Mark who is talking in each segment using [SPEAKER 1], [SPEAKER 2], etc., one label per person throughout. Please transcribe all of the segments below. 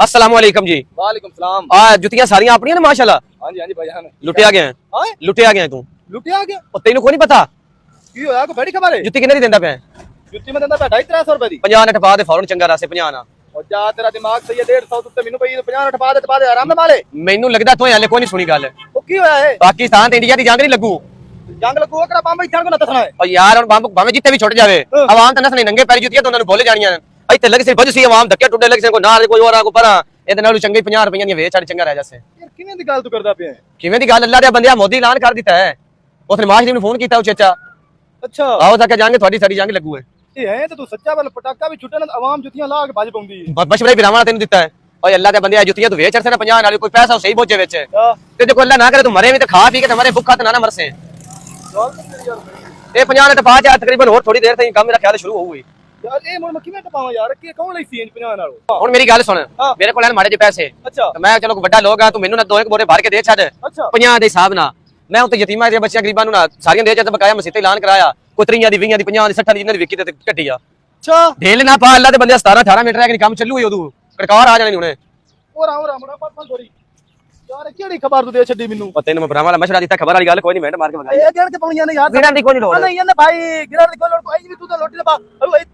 [SPEAKER 1] अस्सलाम वालेकुम जी।
[SPEAKER 2] वालेकुम सलाम।
[SPEAKER 1] जुतियां सारियां अपनी ने माशाल्लाह।
[SPEAKER 2] हाँ जी भाईजान।
[SPEAKER 1] लुटिया गया है, लुटिया गया तू
[SPEAKER 2] लुटिया गया
[SPEAKER 1] और तेन को नहीं पता
[SPEAKER 2] की होया को बड़ी खबर है।
[SPEAKER 1] जुत्ती किन्ने दी देंदा पे
[SPEAKER 2] जुत्ती में देंदा पे 250-300 रुपए दी।
[SPEAKER 1] 50 ने टपा दे फौरन चंगा रासे 50 ना
[SPEAKER 2] और जा तेरा दिमाग सही है 150 उत्ते मेनू पई 50 ने टपा दे आराम नाल माले।
[SPEAKER 1] मैनू लगदा तू हले कोई नहीं सुनी गल
[SPEAKER 2] ओ की होया है
[SPEAKER 1] पाकिस्तान ते इंडिया दी जंग नहीं लगू
[SPEAKER 2] जंग लगू ओकरा बंब इथां को न दसना है।
[SPEAKER 1] और यार हुन बंब भाਵੇਂ जिੱਥੇ ਵੀ ਛੁੱਟ ਜਾਵੇ ਆਵਾਮ ਤਾਂ ਨਸਣੀ ਨੰਗੇ ਪੈਰੀ ਜੁੱਤੀਆਂ ਤਾਂ ਉਹਨਾਂ ਨੂੰ ਭੁੱਲ ਜਾਣੀਆਂ ਇੱਥੇ ਲੱਗ ਸੀ ਵੱਜ ਸੀ ਆਵਾਮ ਧੱਕੇ ਟੁੱਟੇ ਲੱਗ ਸੀ ਕੋਈ ਨਾਲ ਕੋਈ ਹੋਰ ਆ ਕੋ ਪਰਾਂ ਇਹਦੇ ਨਾਲੋਂ ਚੰਗੇ 50 ਰੁਪਈਆਂ ਦੀਆਂ ਵੇਚ ਛੱਡ ਚੰਗਾ ਰਹਿ ਜਾਸੇ।
[SPEAKER 2] यार किवें दी गल तू करदा पिया है।
[SPEAKER 1] ਕਿਵੇਂ ਦੀ ਗੱਲ ਅੱਲਾ ਦੇ ਬੰਦਿਆ ਮੋਦੀ ਐਲਾਨ ਕਰ ਦਿੱਤਾ ਹੈ ਉਸਨੇ ਮਾਸ਼ਰੀ ਨੂੰ ਫੋਨ ਕੀਤਾ ਉਹ ਚਾਚਾ
[SPEAKER 2] अच्छा
[SPEAKER 1] ਆਓ ਤਾਂ ਕਿ ਜਾਂਗੇ ਤੁਹਾਡੀ ਸਾਡੀ ਜੰਗ ਲੱਗੂ ਹੈ
[SPEAKER 2] ये है तो तू सच्चा वाला पटाका भी छुटे ना आवाम जुतियां ला के बाज पाउंदी है।
[SPEAKER 1] ਬਸ਼ਮਰੇ ਬਿਰਾਵਾਂ ਤੈਨੂੰ ਦਿੱਤਾ ਹੈ ਓਏ ਅੱਲਾ ਦੇ ਬੰਦਿਆ ਜੁੱਤੀਆਂ ਤੂੰ ਵੇਚ ਛੱਡ 50 ਨਾਲ ਕੋਈ ਪੈਸਾ ਸਹੀ ਬੋਝੇ ਵਿੱਚ ਤੇ ਜੇ ਕੋਈ ਅੱਲਾ ਨਾ ਕਰੇ ਤੂੰ ਮਰੇ ਵੀ ਤੇ ਖਾ ਪੀ ਕੇ ਤੇ ਮਰੇ ਭੁੱਖਾ ਤੇ ਨਾ ਮਰਸੇ। ਇਹ 50 ਨੇ ਟਪਾ ਜਾ ਤਕਰੀਬਨ ਹੋਰ ਥੋੜੀ ਦੇਰ ਤੱਕ ਕੰਮ ਮੇਰਾ ਖਿਆਲ ਸ਼ੁਰੂ ਹੋਊਗੀ।
[SPEAKER 2] यार ए मुड़ मैं किवें टपावां यार की कौन लई सी 50 नालों।
[SPEAKER 1] ਹੁਣ ਮੇਰੀ ਗੱਲ ਸੁਣ ਮੇਰੇ ਕੋਲ ਹਨ ਮਾੜੇ ਜਿਹੇ ਪੈਸੇ
[SPEAKER 2] अच्छा
[SPEAKER 1] ਤੇ ਮੈਂ ਚਲੋ ਵੱਡਾ ਲੋਕ ਆ ਤੂੰ ਮੈਨੂੰ ਨਾ ਦੋ ਇੱਕ ਬੋਰੇ ਭਰ ਕੇ ਦੇ ਛੱਡ
[SPEAKER 2] अच्छा
[SPEAKER 1] 50 ਦੇ ਹਿਸਾਬ ਨਾਲ ਮੈਂ ਉੱਤੇ ਯਤੀਮਾਂ ਦੇ ਬੱਚਿਆਂ ਗਰੀਬਾਂ ਨੂੰ ਨਾ ਸਾਰੀਆਂ ਦੇ ਛੱਡ ਬਕਾਇਆ ਮਸੀਤੇ ਐਲਾਨ ਕਰਾਇਆ ਕੋਈ 30 ਦੀ 20 ਦੀ 50 ਦੀ 60 ਦੀ ਜਿੰਨਾਂ ਦੀ ਵਿਕੀ ਤੇ ਘਟੀ ਆ
[SPEAKER 2] अच्छा
[SPEAKER 1] ਢੇਲ ਨਾ ਪਾ ਅੱਲਾ ਦੇ ਬੰਦੇ 17 18 ਮਿੰਟ ਰਹਿ ਕੇ ਕੰਮ ਚੱਲੂ ਹੀ ਉਦੋਂ ਕੜਕਾਰ ਆ ਜਾਣੇ ਹੁਣੇ।
[SPEAKER 2] ओरा मुड़ा पास थोड़ी यार केड़ी खबर तू दे छड्डी मेनू।
[SPEAKER 1] ਤੈਨੂੰ ਮੈਂ ਭਰਾਵਾਂ ਵਾਲਾ ਮਸ਼ਵਰਾ ਦਿੱਤਾ ਖਬਰ ਵਾਲੀ ਗੱਲ ਕੋਈ ਨਹੀਂ ਮਿੰਟ ਮਾਰ ਕੇ ਬਗਾਈ
[SPEAKER 2] ए गिर के पाउणियां ने यार
[SPEAKER 1] गिरन दी कोई नहीं लोड़
[SPEAKER 2] नहीं यार भाई गिरन दी कोई लोड़ कोई भी तू तो लोटी लपा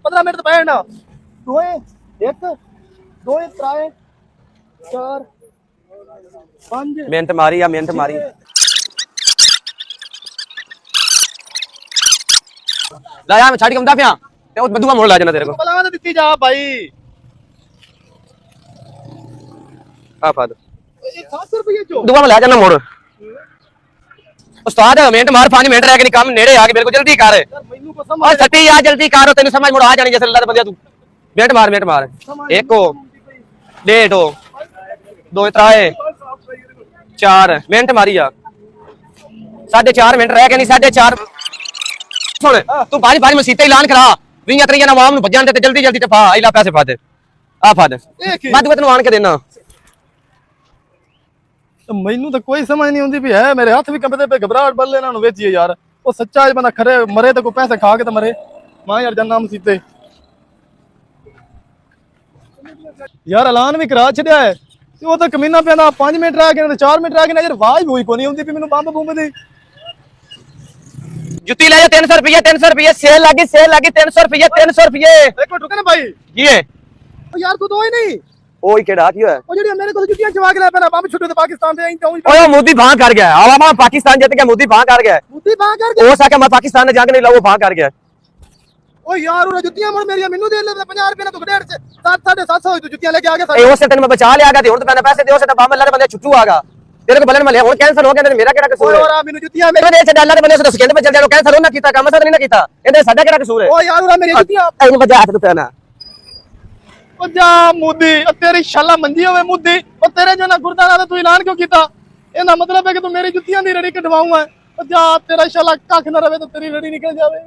[SPEAKER 2] 15 मिनट तो बैठना दोए एक दोए त्राए चार पांच
[SPEAKER 1] ਮਿਹਨਤ ਮਾਰੀ ਆ ਮਿਹਨਤ ਮਾਰੀ ਲਾ ਯਾਰ ਮੈਂ ਛੱਡ ਕੇ ਆਉਂਦਾ ਪਿਆ ਤੇ ਉਹ ਬਦੂਆ ਮੋੜ ਲਾ ਜਾਣਾ ਤੇਰੇ ਕੋਲ
[SPEAKER 2] ਬਲਾਵਾ ਤੇ ਦਿੱਤੀ ਜਾ ਭਾਈ
[SPEAKER 1] ਆ ਫਾਦ
[SPEAKER 2] ਇਹ 700 ਰੁਪਏ ਚੋ
[SPEAKER 1] ਦੁਆ ਮੈਂ ਲੈ ਜਾਣਾ ਮੋੜ ਉਸਤਾਦ ਮਿਹਨਤ ਮਾਰ 5 ਮਿੰਟ ਰਹਿ ਕੇ ਕੰਮ ਨੇੜੇ ਆ ਕੇ ਮੇਰੇ ਕੋਲ ਜਲਦੀ ਕਰ
[SPEAKER 2] ਯਾਰ ਮੈਨੂੰ ਪਸੰਦ
[SPEAKER 1] ਓਏ ਸੱਤੀ ਆ ਜਲਦੀ ਕਰ ਤੈਨੂੰ ਸਮਝ ਮੋੜ ਆ ਜਾਣੀ ਜਿਸ ਅੱਲਾ ਦੇ ਬੰਦਿਆ ਤੂੰ ਮਿਹਨਤ ਮਾਰ ਇੱਕ ਹੋ ਡੇਢ ਹੋ ਦੋ ਤਰਾਏ ਚਾਰ ਮਿੰਟ ਮਾਰੀ ਆ 4.5 ਮਿੰਟ ਰਹਿ ਕੇ ਨਹੀਂ 4.5 ਸੁਣ ਤੂੰ ਬਾਰੀ ਬਾਰੀ ਮਸੀਤੇ ਐਲਾਨ ਕਰਾ 20-30 ਆਵਾਮ ਨੂੰ ਭੱਜਣ ਤੇ ਜਲਦੀ ਤੇ ਪਾ ਇਲਾ ਪੈਸੇ ਪਾ ਦੇ ਆ ਫੜ ਮੈਂ ਤੈਨੂੰ ਆਣ ਕੇ ਦੇਣਾ।
[SPEAKER 2] ਮੈਨੂੰ ਤਾਂ ਕੋਈ ਸਮਝ ਨਹੀਂ ਆਉਂਦੀ ਵੀ ਹੈ ਮੇਰੇ ਹੱਥ ਵੀ ਕੰਬਦੇ ਪਏ ਘਬਰਾਹਟ ਬੱਲੇ ਇਹਨਾਂ ਨੂੰ ਵੇਚੀਏ ਯਾਰ ਉਹ ਸੱਚਾ ਬੰਦਾ ਖਰੇ ਮਰੇ ਤੇ ਕੋਈ ਪੈਸੇ ਖਾ ਕੇ ਤਾਂ ਮਰੇ ਮਾਂ ਯਾਰ ਜੰਨਾ ਮਸੀਤੇ ਯਾਰ ਐਲਾਨ ਵੀ ਕਰਾ ਛੱਡਿਆ ਹੈ ਤੇ ਉਹ ਤਾਂ ਕਮੀਨਾ ਪੈਂਦਾ 5 ਮਿੰਟ ਰਹਿ ਗਏ ਤੇ 4 ਮਿੰਟ ਰਹਿ ਗਏ ਯਾਰ ਆਵਾਜ਼ ਹੋਈ ਕੋਈ ਨਹੀਂ ਆਉਂਦੀ ਵੀ ਮੈਨੂੰ ਬੰਬ ਦੀ
[SPEAKER 1] ਜੁੱਤੀ ਲੈ ਜਾ 300 ਰੁਪਏ ਸੇਲ ਲੱਗੀ 300 ਰੁਪਏ
[SPEAKER 2] ਇੱਕ ਮਿੰਟ ਰੁਕ ਨਾ ਭਾਈ
[SPEAKER 1] ਕੀ ਹੈ
[SPEAKER 2] ਉਹ ਯਾਰ ਤੂੰ ਦੋਏ ਨਹੀਂ
[SPEAKER 1] ਓਏ ਕਿਹੜਾ ਕੀ ਹੋਇਆ
[SPEAKER 2] ਉਹ ਜਿਹੜੀ ਮੇਰੇ ਕੋਲ ਜੁੱਤੀਆਂ ਚਵਾ ਕੇ ਲੈ ਪੈਣਾ ਬੰਬ ਛੁੱਟੇ ਤੇ ਪਾਕਿਸਤਾਨ ਦੇ ਆਈ
[SPEAKER 1] ਓਏ ਉਹ ਮੋਦੀ ਬਾਹ ਕਰ ਗਿਆ ਆਵਾਮਾ ਪਾਕਿਸਤਾਨ ਜਿੱਤ ਗਿਆ ਮੋਦੀ ਬਾਹ ਕਰ ਗਿਆ
[SPEAKER 2] ਮੁੱਦੀ ਬਾਹ ਕਰ
[SPEAKER 1] ਹੋ ਸਕੇ ਮੈਂ ਪਾਕਿਸਤਾਨ ਨੇ ਜੰਗ ਨਹੀਂ ਲਾਉ ਬਾਹ ਕਰ ਗਿਆ।
[SPEAKER 2] ਓ ਯਾਰ ਉਹ ਜੁੱਤੀਆਂ ਮੁੜ ਮੇਰੀਆਂ ਮੈਨੂੰ ਦੇ ਲੈ 50 ਰੁਪਏ ਨਾਲ ਤੂੰ ਡੇਢ ਚ 7-750 ਹੋਈ ਤੂੰ ਜੁੱਤੀਆਂ ਲੈ ਕੇ ਆ ਗਿਆ
[SPEAKER 1] ਇਹ ਉਸੇ ਤੈਨੂੰ ਮੈਂ ਬਚਾ ਲਿਆਗਾ ਤੇ ਹੁਣ ਤਾਂ ਪੈਸੇ ਦੇ ਉਸੇ ਤਾਂ ਬੰਬ ਅੱਲਾ ਦੇ ਬੰਦੇ ਛੁੱਟੂ ਆਗਾ ਤੇਰੇ ਕੋ ਬਲਨ ਮਲੇ ਹੁਣ ਕੈਂਸਲ ਹੋ ਗਿਆ ਮੇਰਾ ਕਿਹੜਾ ਕਸੂਰ ਹੈ।
[SPEAKER 2] ਓਏ ਮੈਨੂੰ ਜੁੱਤੀਆਂ
[SPEAKER 1] ਮੇਰੇ ਦੇ ਅੱਲਾ ਦੇ ਬੰਦੇ ਸਕਿੰਟ ਵਿੱਚ ਚੱਲ ਜਾਓ ਕੈਂਸਲ ਉਹਨਾਂ ਕੀਤਾ ਕੰਮ ਅਸਰ ਨਹੀਂ ਨਾ ਕੀਤਾ ਇਹਦੇ ਸਾਡਾ ਕਿਹੜਾ ਕਸੂਰ ਹੈ।
[SPEAKER 2] ਓ ਯਾਰ ਉਹ ਮੇਰੀ ਜੁੱਤੀਆਂ
[SPEAKER 1] ਇਹਨੂੰ ਵਜਾ ਹੱਥ ਤੇ ਨਾ
[SPEAKER 2] ਓ ਜਾ ਮੁੱਦੀ ਓ ਤੇਰੀ ਸ਼ਾਲਾ ਮੰਜੀ ਹੋਵੇ ਮੁੱਦੀ ਓ ਤੇਰੇ ਜੋ ਨਾ ਗੁਰਦਾਰਾ ਦਾ ਤੂੰ ਐਲਾਨ ਕਿਉਂ ਕੀਤਾ ਇਹਦਾ ਮਤਲਬ ਹੈ ਕਿ ਤੂੰ ਮੇਰੀ ਜੁੱਤੀਆਂ ਦੀ ਰੜੀ ਕਢਵਾਉਂਗਾ ਓ ਜਾ ਤੇਰਾ ਸ਼ਾਲਾ ਕੱਖ ਨਾ ਰਵੇ ਤਾਂ ਤੇਰੀ ਰੜੀ ਨਿਕਲ ਜਾਵੇ।